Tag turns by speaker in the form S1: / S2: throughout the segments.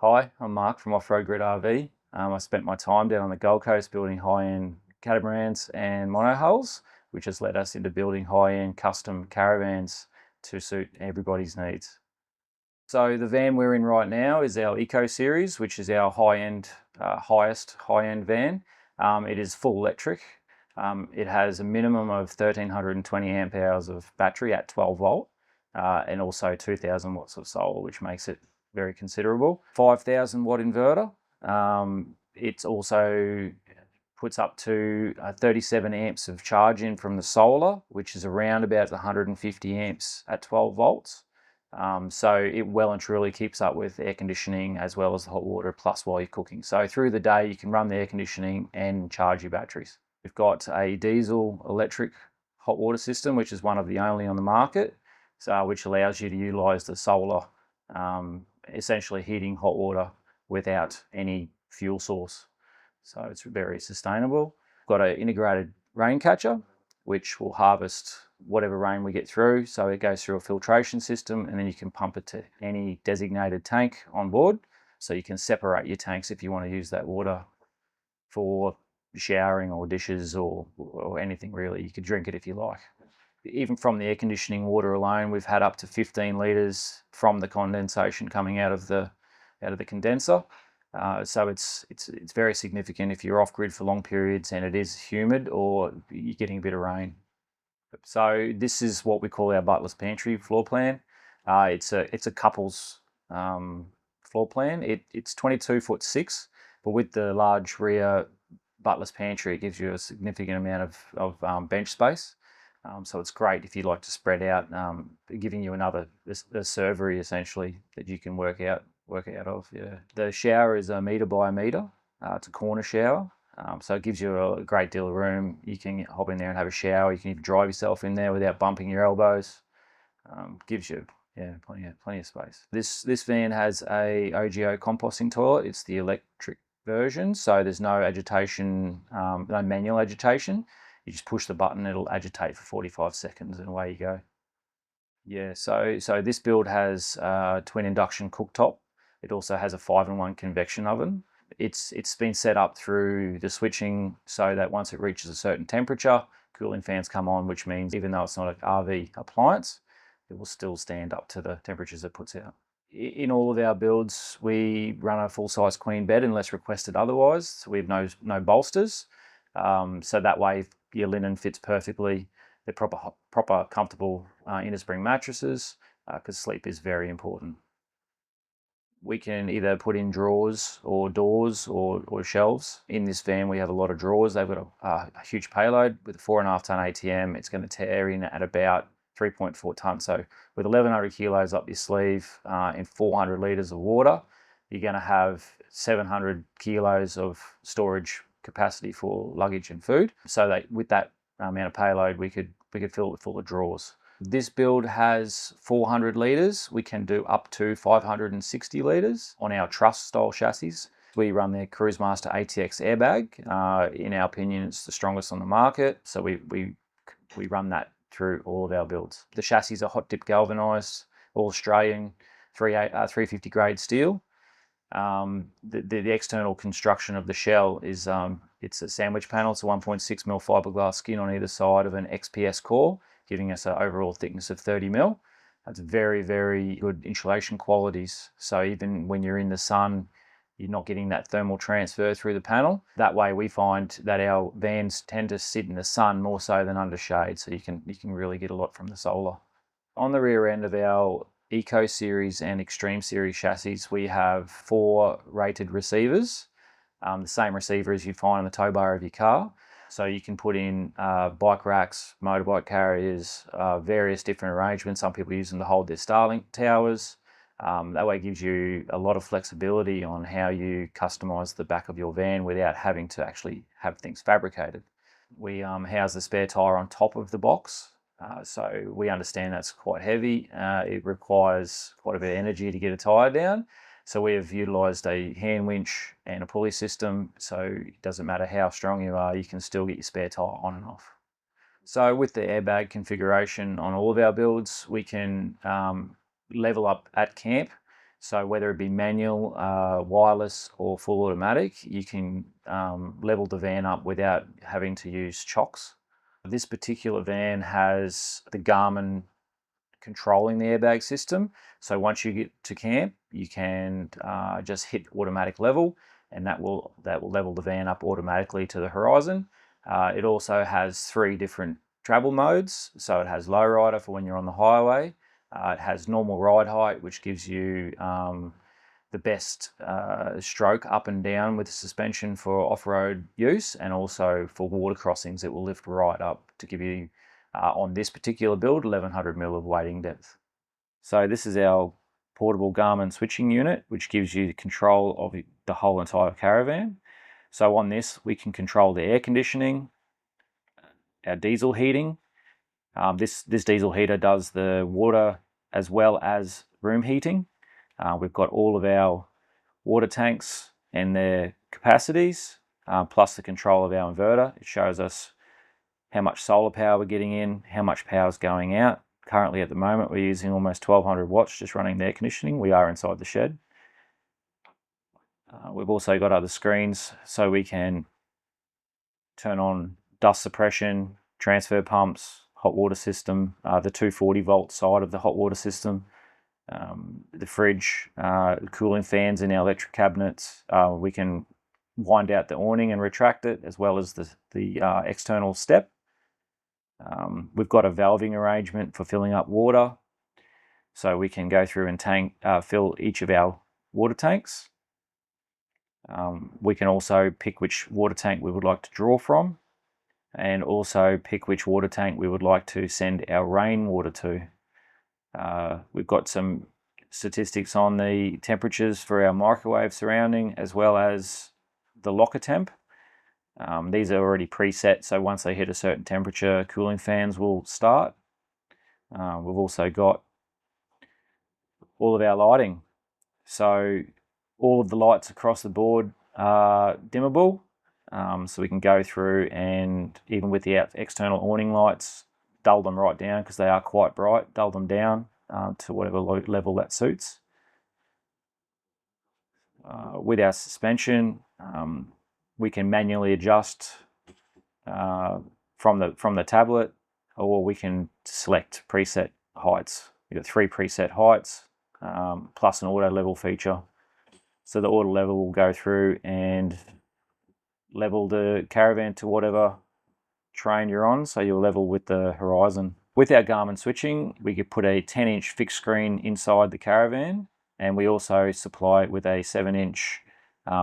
S1: Hi, I'm Mark from Offroad Grid RV. I spent my time down on the Gold Coast building high-end catamarans and monohulls, which has led us into building high-end custom caravans to suit everybody's needs. So the van we're in right now is our ECO Series, which is our highest high-end van. It is full electric. It has a minimum of 1320 amp hours of battery at 12 volt and also 2000 watts of solar, which makes it very considerable. 5000 watt inverter. It's also puts up to 37 amps of charge in from the solar, which is around about 150 amps at 12 volts. So it well and truly keeps up with air conditioning as well as the hot water plus while you're cooking. So through the day you can run the air conditioning and charge your batteries. We've got a diesel electric hot water system, which is one of the only on the market, so which allows you to utilize the solar, essentially heating hot water without any fuel source. So it's very sustainable. Got an integrated rain catcher, which will harvest whatever rain we get through. So it goes through a filtration system and then you can pump it to any designated tank on board. So you can separate your tanks if you want to use that water for showering or dishes or anything really. You could drink it if you like. Even from the air conditioning water alone, we've had up to 15 litres from the condensation coming out of the condenser. So it's very significant if you're off grid for long periods and it is humid or you're getting a bit of rain. So this is what we call our butler's pantry floor plan. It's a couple's floor plan. It's 22'6", but with the large rear butler's pantry, it gives you a significant amount of bench space. So it's great if you like to spread out, giving you a servery essentially that you can work out of. Yeah. The shower is a metre by a metre. It's a corner shower. So it gives you a great deal of room. You can hop in there and have a shower. You can even drive yourself in there without bumping your elbows. Gives you plenty of space. This van has a OGO composting toilet. It's the electric version, so there's no agitation, no manual agitation. You just push the button, it'll agitate for 45 seconds and away you go. Yeah, so this build has a twin induction cooktop. It also has a 5-in-1 convection oven. It's been set up through the switching so that once it reaches a certain temperature, cooling fans come on, which means even though it's not an RV appliance, it will still stand up to the temperatures it puts out. In all of our builds, we run a full-size queen bed unless requested otherwise. So we have no bolsters. So that way your linen fits perfectly. They're proper comfortable inner spring mattresses because sleep is very important. We can either put in drawers or doors or shelves. In this van we have a lot of drawers. They've got a huge payload with a 4.5 ton ATM. It's going to tear in at about 3.4 tonnes. So with 1,100 kilos up your sleeve and 400 litres of water, you're going to have 700 kilos of storage capacity for luggage and food. So that with that amount of payload, we could fill it with full of drawers. This build has 400 litres. We can do up to 560 litres on our truss style chassis. We run the Cruisemaster ATX airbag. In our opinion, it's the strongest on the market. So we run that through all of our builds. The chassis are hot dip galvanised, all Australian 350 grade steel. The external construction of the shell is it's a sandwich panel. It's a 1.6 mil fiberglass skin on either side of an XPS core, giving us an overall thickness of 30 mil. That's very, very good insulation qualities. So even when you're in the sun, you're not getting that thermal transfer through the panel. That way we find that our vans tend to sit in the sun more so than under shade. So you can really get a lot from the solar. On the rear end of our ECO Series and Extreme Series chassis, we have 4 rated receivers, the same receiver as you'd find on the tow bar of your car. So you can put in bike racks, motorbike carriers, various different arrangements. Some people use them to hold their Starlink towers. That way it gives you a lot of flexibility on how you customise the back of your van without having to actually have things fabricated. We house the spare tyre on top of the box. So we understand that's quite heavy. It requires quite a bit of energy to get a tyre down. So we have utilised a hand winch and a pulley system. So it doesn't matter how strong you are, you can still get your spare tyre on and off. So with the airbag configuration on all of our builds, we can level up at camp So whether it be manual, wireless or full automatic, you can level the van up without having to use chocks. This particular van has the Garmin controlling the airbag system. So once you get to camp, you can just hit automatic level, and that will level the van up automatically to the horizon. It also has 3 different travel modes. So it has low rider for when you're on the highway. It has normal ride height, which gives you the best stroke up and down with the suspension for off-road use, and also for water crossings it will lift right up to give you, on this particular build, 1100 mil of wading depth. So this is our portable Garmin switching unit, which gives you control of the whole entire caravan. So on this we can control the air conditioning, our diesel heating. This diesel heater does the water as well as room heating. We've got all of our water tanks and their capacities, plus the control of our inverter. It shows us how much solar power we're getting in, how much power is going out. Currently at the moment we're using almost 1200 watts just running the air conditioning. We are inside the shed. We've also got other screens so we can turn on dust suppression, transfer pumps, hot water system, the 240 volt side of the hot water system, the fridge, cooling fans in our electric cabinets. We can wind out the awning and retract it, as well as the external step. We've got a valving arrangement for filling up water, so we can go through and fill each of our water tanks. We can also pick which water tank we would like to draw from, and also pick which water tank we would like to send our rainwater to. We've got some statistics on the temperatures for our microwave surrounding, as well as the locker temp. These are already preset, so once they hit a certain temperature, cooling fans will start. We've also got all of our lighting. So all of the lights across the board are dimmable. So we can go through and, even with the external awning lights, dull them right down because they are quite bright, dull them down to whatever level that suits. With our suspension, we can manually adjust from the tablet, or we can select preset heights. We've got 3 preset heights, plus an auto level feature. So the auto level will go through and level the caravan to whatever terrain you're on, so you'll level with the horizon. With our Garmin switching, we could put a 10-inch fixed screen inside the caravan, and we also supply it with a 7-inch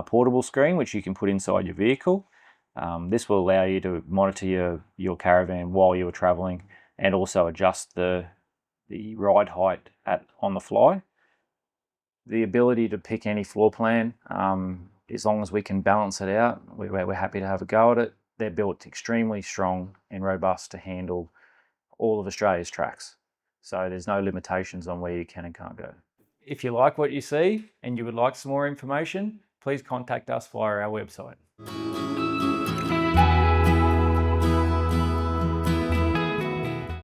S1: portable screen, which you can put inside your vehicle. This will allow you to monitor your caravan while you're traveling, and also adjust the ride height on the fly. The ability to pick any floor plan, as long as we can balance it out, we're happy to have a go at it. They're built extremely strong and robust to handle all of Australia's tracks. So there's no limitations on where you can and can't go. If you like what you see and you would like some more information, please contact us via our website.